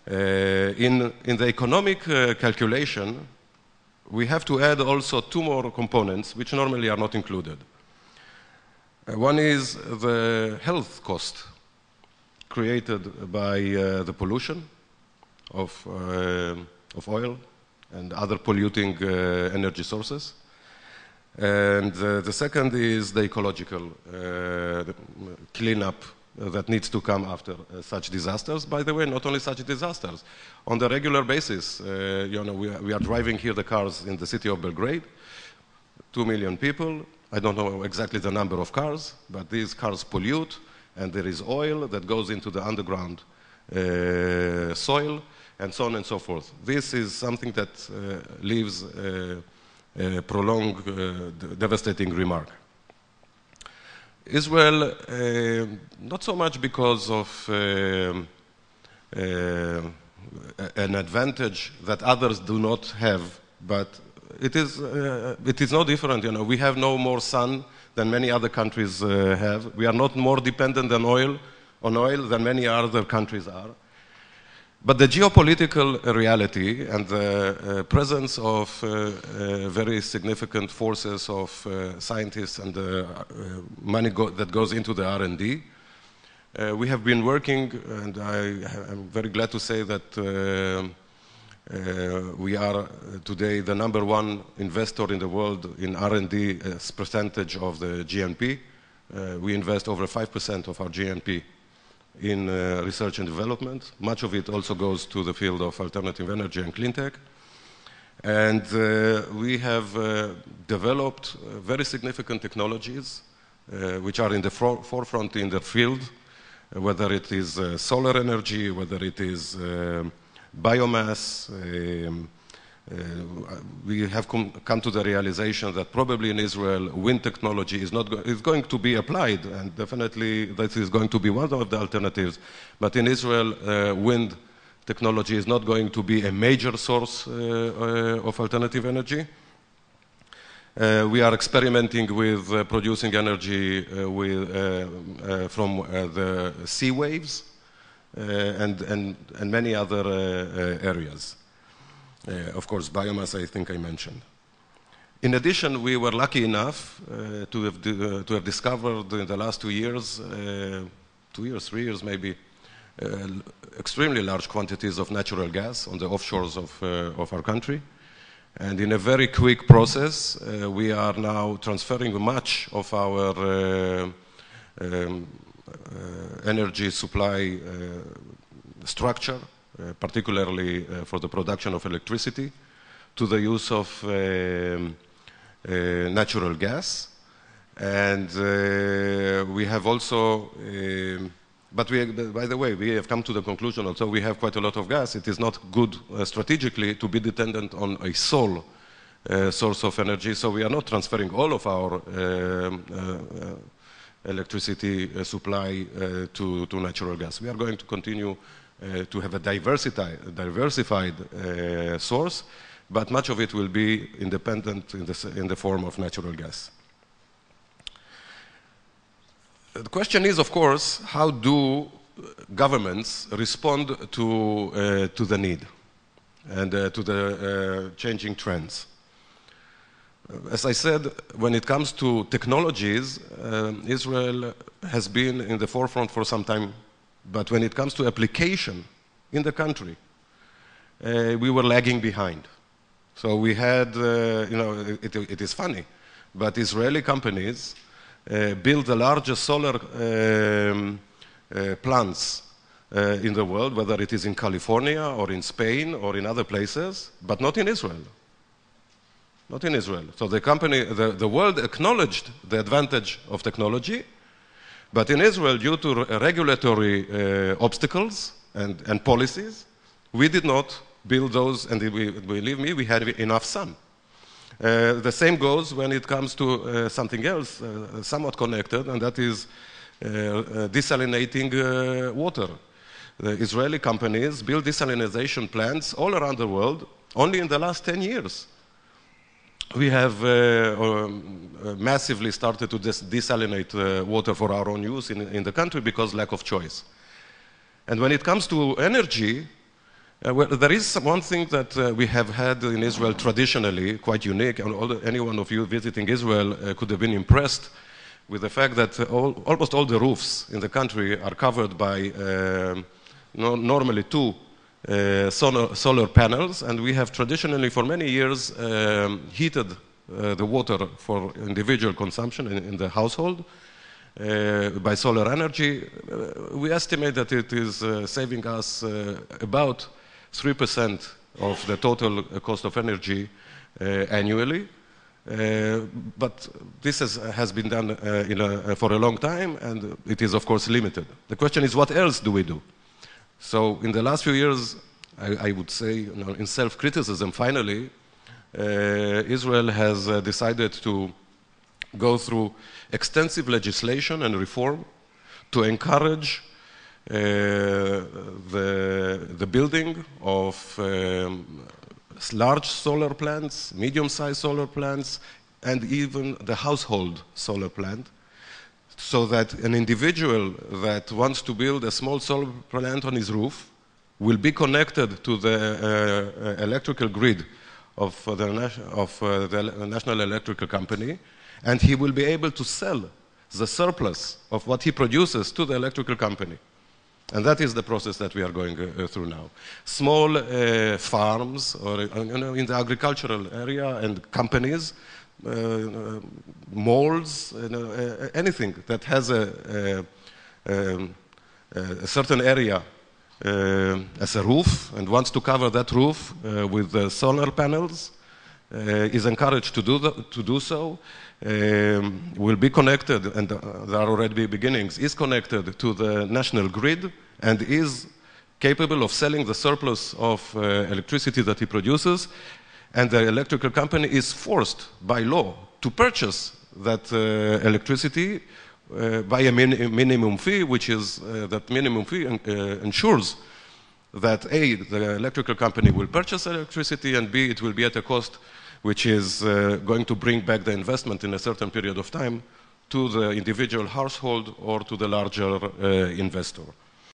In the economic calculation, we have to add also two more components which normally are not included. One is the health cost created by the pollution of oil and other polluting energy sources. And the second is the ecological cleanup that needs to come after such disasters. By the way, not only such disasters. On the regular basis, we are driving here the cars in the city of Belgrade, 2 million people. I don't know exactly the number of cars, but these cars pollute, and there is oil that goes into the underground soil, and so on and so forth. This is something that leaves a prolonged, devastating remark. Israel, not so much because of an advantage that others do not have, but it is no different. We have no more sun than many other countries have. We are not more dependent on oil than many other countries are. But the geopolitical reality and the presence of very significant forces of scientists and the money that goes into the R&D, we have been working, and I'm very glad to say that we are today the #1 investor in the world in R&D as percentage of the GNP. We invest over 5% of our GNP in research and development. Much of it also goes to the field of alternative energy and clean tech. And we have developed very significant technologies which are in the forefront in the field, whether it is solar energy, whether it is biomass. We have come to the realization that probably in Israel, wind technology is going to be applied, and definitely that is going to be one of the alternatives. But in Israel, wind technology is not going to be a major source of alternative energy. We are experimenting with producing energy from the sea waves and many other areas. Of course, biomass, I think I mentioned. In addition, we were lucky enough to have discovered in the last 2 years, 3 years maybe, extremely large quantities of natural gas on the offshores of our country. And in a very quick process, we are now transferring much of our energy supply structure, particularly for the production of electricity, to the use of natural gas. And we have also, by the way, we have come to the conclusion, although we have quite a lot of gas, it is not good strategically to be dependent on a sole source of energy. So we are not transferring all of our electricity supply to natural gas. We are going to continue to have a diversified source, but much of it will be independent in the form of natural gas. The question is, of course, how do governments respond to the need and to the changing trends? As I said, when it comes to technologies, Israel has been in the forefront for some time. But when it comes to application in the country, we were lagging behind. So we had, it is funny, but Israeli companies build the largest solar plants in the world, whether it is in California or in Spain or in other places, but not in Israel. Not in Israel. So the world acknowledged the advantage of technology. But in Israel, due to regulatory obstacles and policies, we did not build those, and believe me, we had enough sun. The same goes when it comes to something else, somewhat connected, and that is desalinating water. The Israeli companies build desalination plants all around the world only in the last 10 years. We have massively started to desalinate water for our own use in the country because lack of choice. And when it comes to energy, Well, there is one thing that we have had in Israel traditionally, quite unique, and any one of you visiting Israel could have been impressed with the fact that almost all the roofs in the country are covered by normally two solar panels, and we have traditionally for many years heated the water for individual consumption in the household by solar energy. We estimate that it is saving us about 3% of the total cost of energy annually. But this has been done for a long time, and it is, of course, limited. The question is, what else do we do? So in the last few years, I would say, in self-criticism, finally, Israel has decided to go through extensive legislation and reform to encourage the building of large solar plants, medium-sized solar plants, and even the household solar plant, so that an individual that wants to build a small solar plant on his roof will be connected to the electrical grid of the National Electrical Company, and he will be able to sell the surplus of what he produces to the electrical company. And that is the process that we are going through now. Small farms, or in the agricultural area, and companies, malls, anything that has a certain area as a roof and wants to cover that roof with solar panels is encouraged to do so. Will be connected, and there are already beginnings, is connected to the national grid and is capable of selling the surplus of electricity that he produces, and the electrical company is forced by law to purchase that electricity by a minimum fee, which is that minimum fee ensures that A, the electrical company will purchase electricity, and B, it will be at a cost which is going to bring back the investment in a certain period of time to the individual household or to the larger investor.